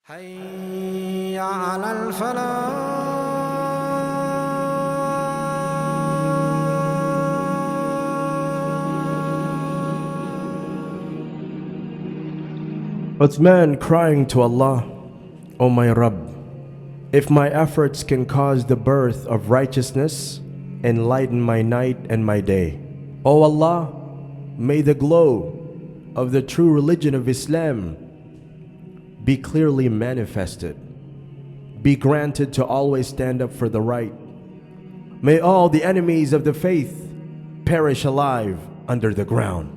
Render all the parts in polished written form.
حي على الفلاح. Osman crying to Allah, O my Rabb, if my efforts can cause the birth of righteousness, enlighten my night and my day. O Allah, may the glow of the true religion of Islam be clearly manifested. Be granted to always stand up for the right. May all the enemies of the faith perish alive under the ground.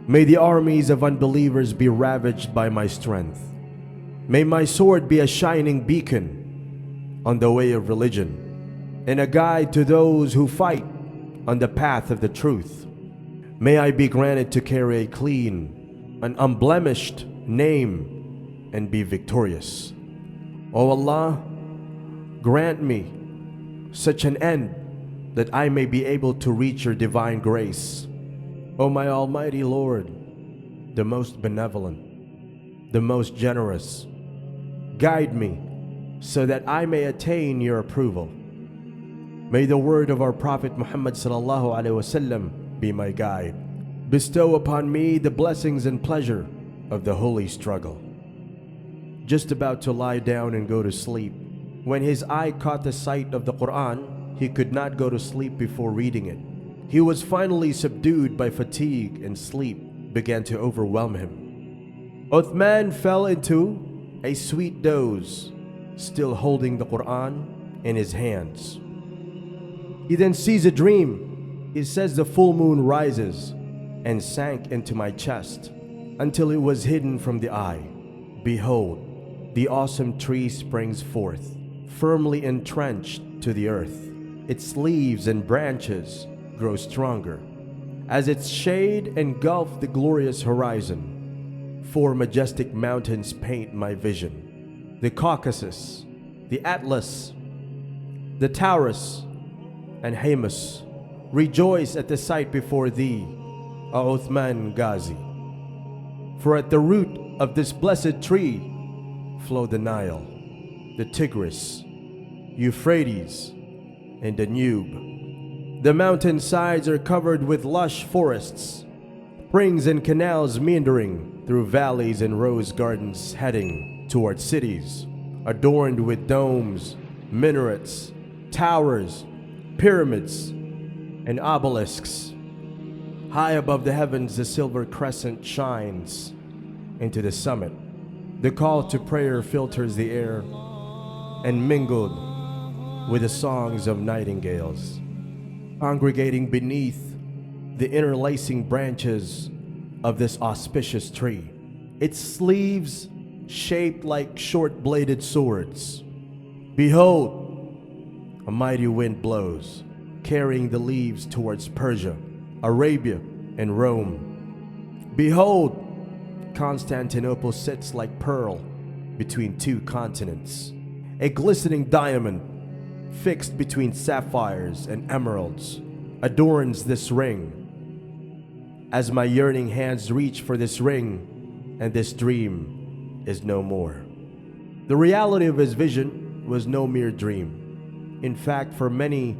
May the armies of unbelievers be ravaged by my strength. May my sword be a shining beacon on the way of religion and a guide to those who fight on the path of the truth. May I be granted to carry a clean, an unblemished name and be victorious. O Allah, grant me such an end that I may be able to reach your divine grace. O my Almighty Lord, the most benevolent, the most generous, guide me so that I may attain your approval. May the word of our Prophet Muhammad sallallahu alaihi wasallam be my guide. Bestow upon me the blessings and pleasure of the holy struggle. Just about to lie down and go to sleep, when his eye caught the sight of the Quran, he could not go to sleep before reading it. He was finally subdued by fatigue, and sleep began to overwhelm him. Uthman fell into a sweet doze, still holding the Quran in his hands. He then sees a dream. He says the full moon rises and sank into my chest until it was hidden from the eye. Behold, the awesome tree springs forth, firmly entrenched to the earth. Its leaves and branches grow stronger. As its shade engulfed the glorious horizon, 4 majestic mountains paint my vision. The Caucasus, the Atlas, the Taurus, and Haemus rejoice at the sight before thee, O Osman Ghazi. For at the root of this blessed tree flow the Nile, the Tigris, Euphrates, and Danube. The mountain sides are covered with lush forests, springs and canals meandering through valleys and rose gardens heading toward cities, adorned with domes, minarets, towers, pyramids, and obelisks. High above the heavens, the silver crescent shines into the summit. The call to prayer filters the air and mingled with the songs of nightingales, congregating beneath the interlacing branches of this auspicious tree. Its leaves shaped like short-bladed swords. Behold, a mighty wind blows, carrying the leaves towards Persia, Arabia, and Rome. Behold, Constantinople sits like pearl between 2 continents. A glistening diamond fixed between sapphires and emeralds adorns this ring. As my yearning hands reach for this ring, and this dream is no more. The reality of his vision was no mere dream. In fact, for many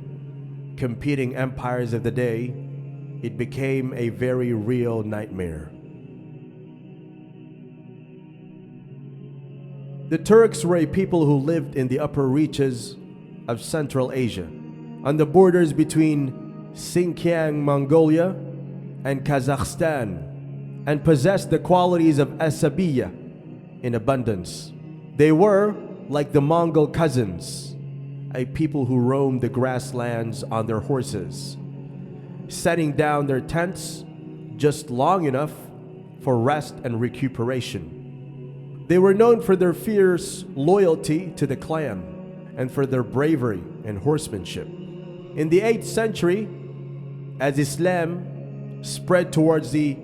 competing empires of the day, it became a very real nightmare. The Turks were a people who lived in the upper reaches of Central Asia, on the borders between Xinjiang, Mongolia, and Kazakhstan, and possessed the qualities of Asabiya in abundance. They were, like the Mongol cousins, a people who roamed the grasslands on their horses, setting down their tents just long enough for rest and recuperation. They were known for their fierce loyalty to the clan and for their bravery and horsemanship. In the 8th century, as Islam spread towards the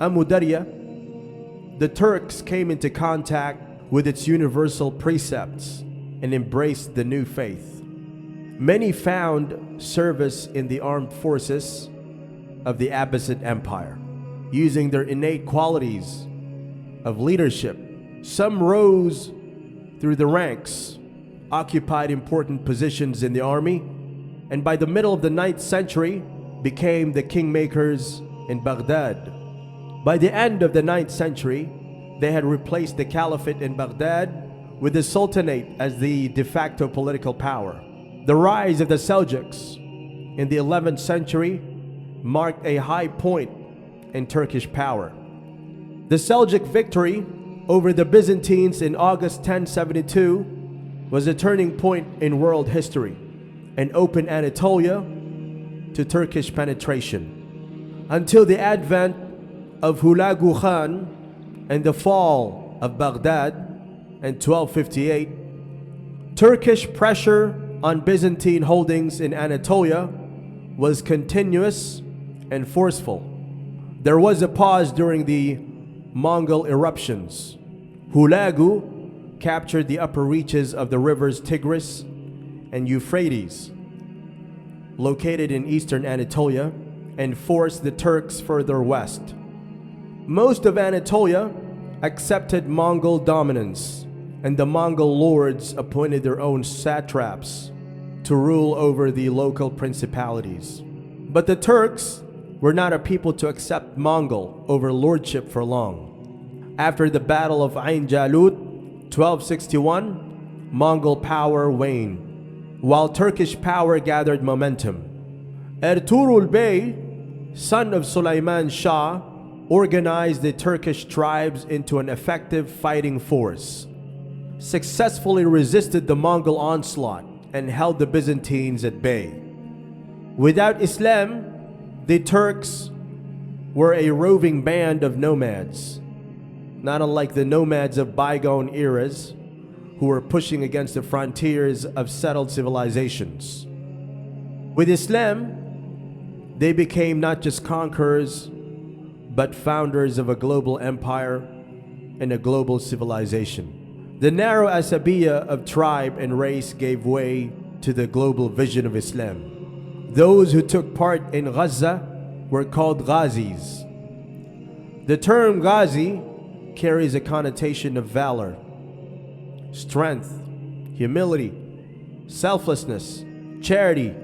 Amudarya, the Turks came into contact with its universal precepts and embraced the new faith. Many found service in the armed forces of the Abbasid Empire, using their innate qualities of leadership, Some rose through the ranks, occupied important positions in the army, and by the middle of the 9th century became the kingmakers in Baghdad. By the end of the 9th century, they had replaced the caliphate in Baghdad with the sultanate as the de facto political power. The rise of the Seljuks in the 11th century marked a high point in Turkish power. The Seljuk victory over the Byzantines in August 1072 was a turning point in world history and opened Anatolia to Turkish penetration. Until the advent of Hulagu Khan and the fall of Baghdad in 1258, Turkish pressure on Byzantine holdings in Anatolia was continuous and forceful. There was a pause during the Mongol eruptions. Hulagu captured the upper reaches of the rivers Tigris and Euphrates, located in eastern Anatolia, and forced the Turks further west. Most of Anatolia accepted Mongol dominance, and the Mongol lords appointed their own satraps to rule over the local principalities. But the Turks were not a people to accept Mongol overlordship for long. After the Battle of Ain Jalut, 1261, Mongol power waned, while Turkish power gathered momentum. Ertuğrul Bey, son of Suleiman Shah, organized the Turkish tribes into an effective fighting force, successfully resisted the Mongol onslaught, and held the Byzantines at bay. Without Islam, the Turks were a roving band of nomads, not unlike the nomads of bygone eras who were pushing against the frontiers of settled civilizations. With Islam, they became not just conquerors, but founders of a global empire and a global civilization. The narrow asabiya of tribe and race gave way to the global vision of Islam. Those who took part in Gaza were called Ghazis. The term Ghazi carries a connotation of valor, strength, humility, selflessness, charity,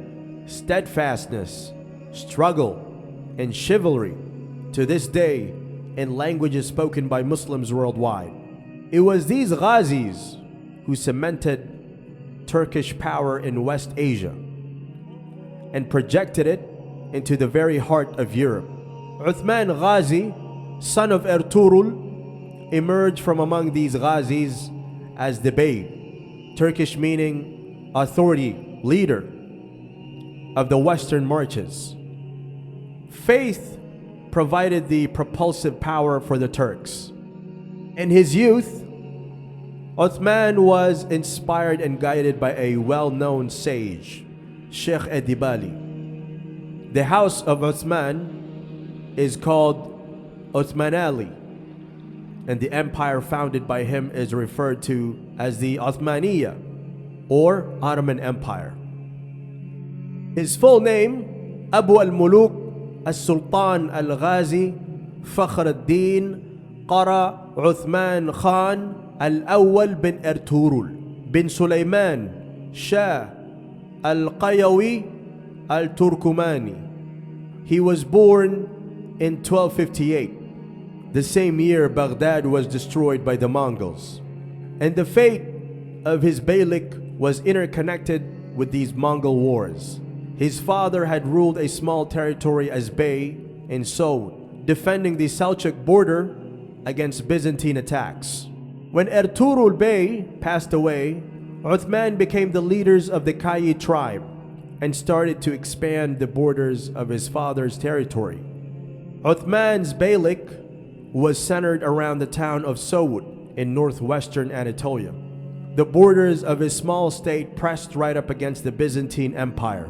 steadfastness, struggle, and chivalry. To this day, in languages spoken by Muslims worldwide, it was these Ghazis who cemented Turkish power in West Asia and projected it into the very heart of Europe. Osman Ghazi, son of Ertuğrul, emerged from among these Ghazis as the Bey, Turkish meaning authority, leader of the Western marches. Faith provided the propulsive power for the Turks. In his youth, Osman was inspired and guided by a well-known sage, Sheikh Edibali. The house of Osman is called Osman Ali, and the empire founded by him is referred to as the Osmaniya or Ottoman Empire. His full name, Abu al-Muluk al-Sultan al-Ghazi Fakhr al-Din Qara Uthman Khan al-Awwal bin Ertuğrul bin Sulaiman Shah al-Qayawi al-Turkumani. He was born in 1258, the same year Baghdad was destroyed by the Mongols, and the fate of his beylik was interconnected with these Mongol wars. His father had ruled a small territory as Bey in Soud, defending the Seljuk border against Byzantine attacks. When Ertuğrul Bey passed away, Uthman became the leaders of the Kayi tribe and started to expand the borders of his father's territory. Uthman's beylik was centered around the town of Soud in northwestern Anatolia. The borders of his small state pressed right up against the Byzantine Empire.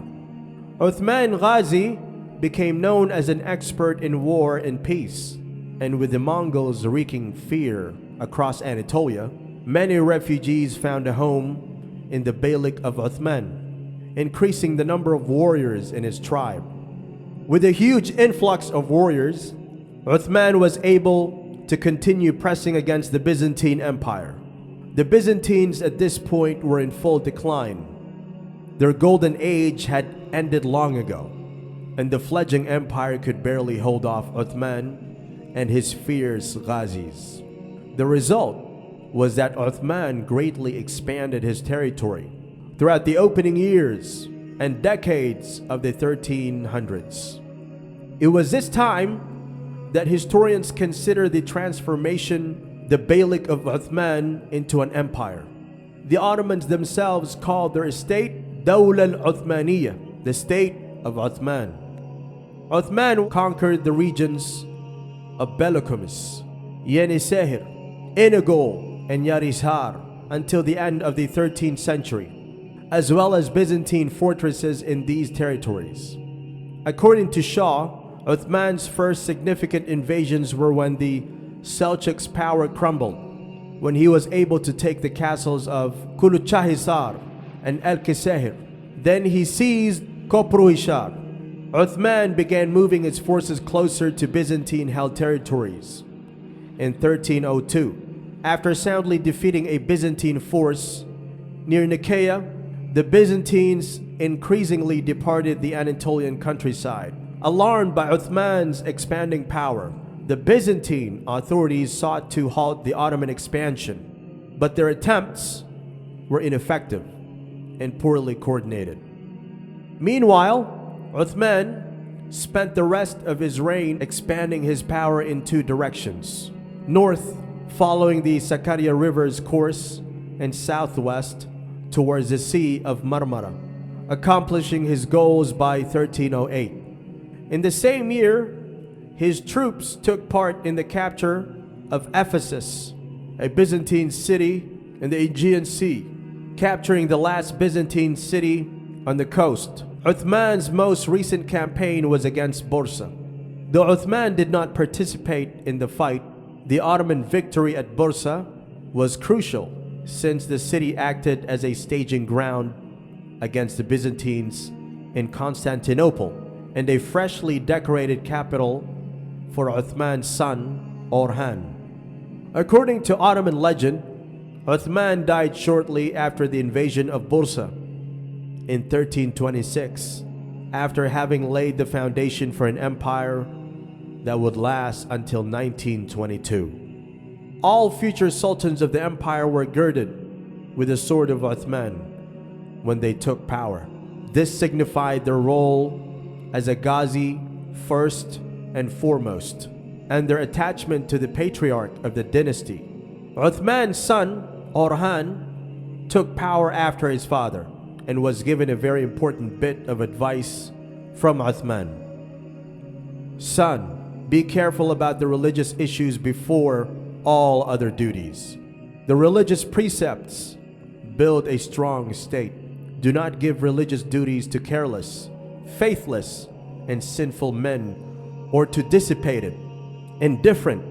Osman Ghazi became known as an expert in war and peace, and with the Mongols wreaking fear across Anatolia, many refugees found a home in the beylik of Uthman, increasing the number of warriors in his tribe. With a huge influx of warriors, Uthman was able to continue pressing against the Byzantine Empire. The Byzantines at this point were in full decline. Their golden age had ended long ago, and the fledgling empire could barely hold off Uthman and his fierce Ghazis. The result was that Uthman greatly expanded his territory throughout the opening years and decades of the 1300s. It was this time that historians consider the transformation, the Beylik of Uthman, into an empire. The Ottomans themselves called their state Dawla al-Uthmaniyya, the state of Uthman. Uthman conquered the regions of Belokumis, Yenisehir, Inagol, and Yarishar until the end of the 13th century, as well as Byzantine fortresses in these territories. According to Shaw, Uthman's first significant invasions were when the Seljuks' power crumbled, when he was able to take the castles of Kuluchahisar and El-Kisehir. Then he seized Kopruhishar. Uthman began moving its forces closer to Byzantine-held territories. In 1302, after soundly defeating a Byzantine force near Nicaea, the Byzantines increasingly departed the Anatolian countryside. Alarmed by Uthman's expanding power, the Byzantine authorities sought to halt the Ottoman expansion, but their attempts were ineffective and poorly coordinated. Meanwhile, Uthman spent the rest of his reign expanding his power in two directions: north, following the Sakarya River's course, and southwest towards the Sea of Marmara, accomplishing his goals by 1308. In the same year, his troops took part in the capture of Ephesus, a Byzantine city in the Aegean Sea, capturing the last Byzantine city on the coast. Uthman's most recent campaign was against Bursa. Though Uthman did not participate in the fight, the Ottoman victory at Bursa was crucial, since the city acted as a staging ground against the Byzantines in Constantinople and a freshly decorated capital for Uthman's son, Orhan. According to Ottoman legend, Uthman died shortly after the invasion of Bursa in 1326, after having laid the foundation for an empire that would last until 1922. All future sultans of the empire were girded with the sword of Uthman when they took power. This signified their role as a Ghazi first and foremost, and their attachment to the patriarch of the dynasty. Uthman's son, Orhan, took power after his father and was given a very important bit of advice from Uthman. Son, be careful about the religious issues before all other duties. The religious precepts build a strong state. Do not give religious duties to careless, faithless, and sinful men, or to dissipated, indifferent,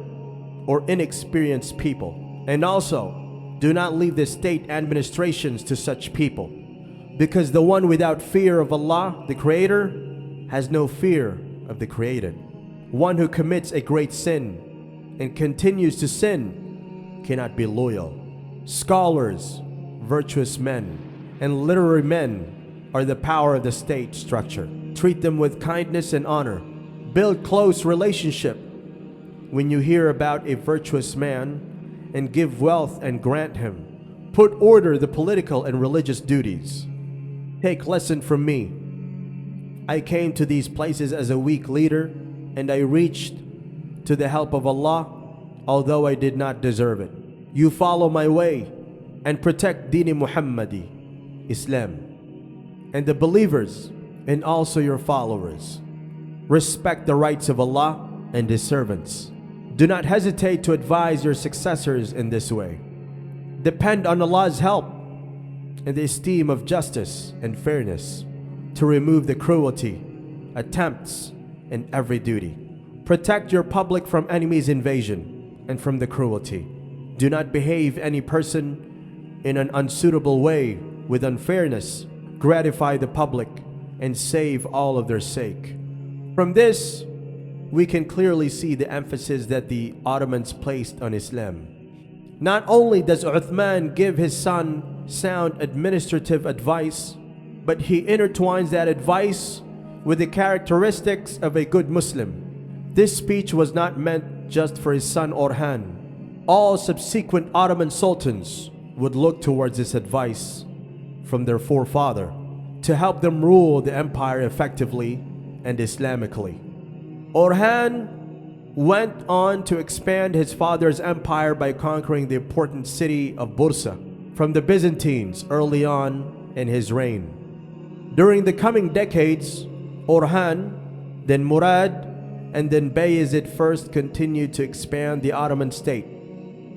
or inexperienced people. And also, do not leave the state administrations to such people, because the one without fear of Allah, the Creator, has no fear of the created. One who commits a great sin and continues to sin cannot be loyal. Scholars, virtuous men, and literary men are the power of the state structure. Treat them with kindness and honor. Build close relationship. When you hear about a virtuous man, and give wealth and grant him, put order the political and religious duties. Take lesson from me. I came to these places as a weak leader, and I reached to the help of Allah, although I did not deserve it. You follow my way and protect Dini Muhammadi, Islam, and the believers, and also your followers. Respect the rights of Allah and His servants. Do not hesitate to advise your successors in this way. Depend on Allah's help and the esteem of justice and fairness to remove the cruelty, attempts, and every duty. Protect your public from enemies' invasion and from the cruelty. Do not behave any person in an unsuitable way with unfairness. Gratify the public and save all of their sake. From this, we can clearly see the emphasis that the Ottomans placed on Islam. Not only does Uthman give his son sound administrative advice, but he intertwines that advice with the characteristics of a good Muslim. This speech was not meant just for his son Orhan. All subsequent Ottoman sultans would look towards this advice from their forefather to help them rule the empire effectively and Islamically. Orhan went on to expand his father's empire by conquering the important city of Bursa from the Byzantines early on in his reign. During the coming decades, Orhan, then Murad, and then Bayezid first continued to expand the Ottoman state.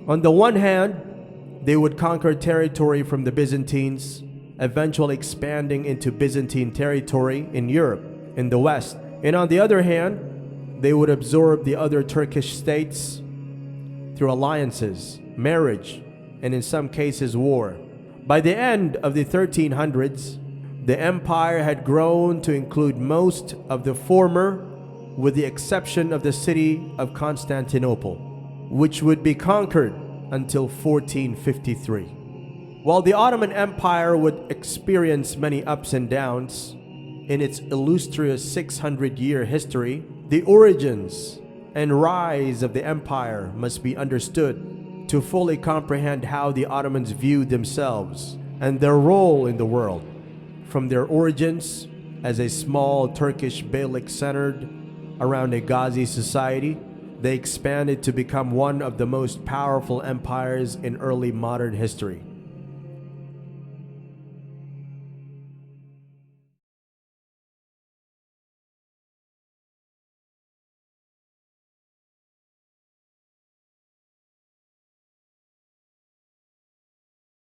On the one hand, they would conquer territory from the Byzantines, eventually expanding into Byzantine territory in Europe, in the West. And on the other hand, they would absorb the other Turkish states through alliances, marriage, and in some cases war. By the end of the 1300s, the empire had grown to include most of the former, with the exception of the city of Constantinople, which would be conquered until 1453. While the Ottoman Empire would experience many ups and downs in its illustrious 600-year history, the origins and rise of the empire must be understood to fully comprehend how the Ottomans viewed themselves and their role in the world. From their origins as a small Turkish beylik centered around a Ghazi society, they expanded to become one of the most powerful empires in early modern history.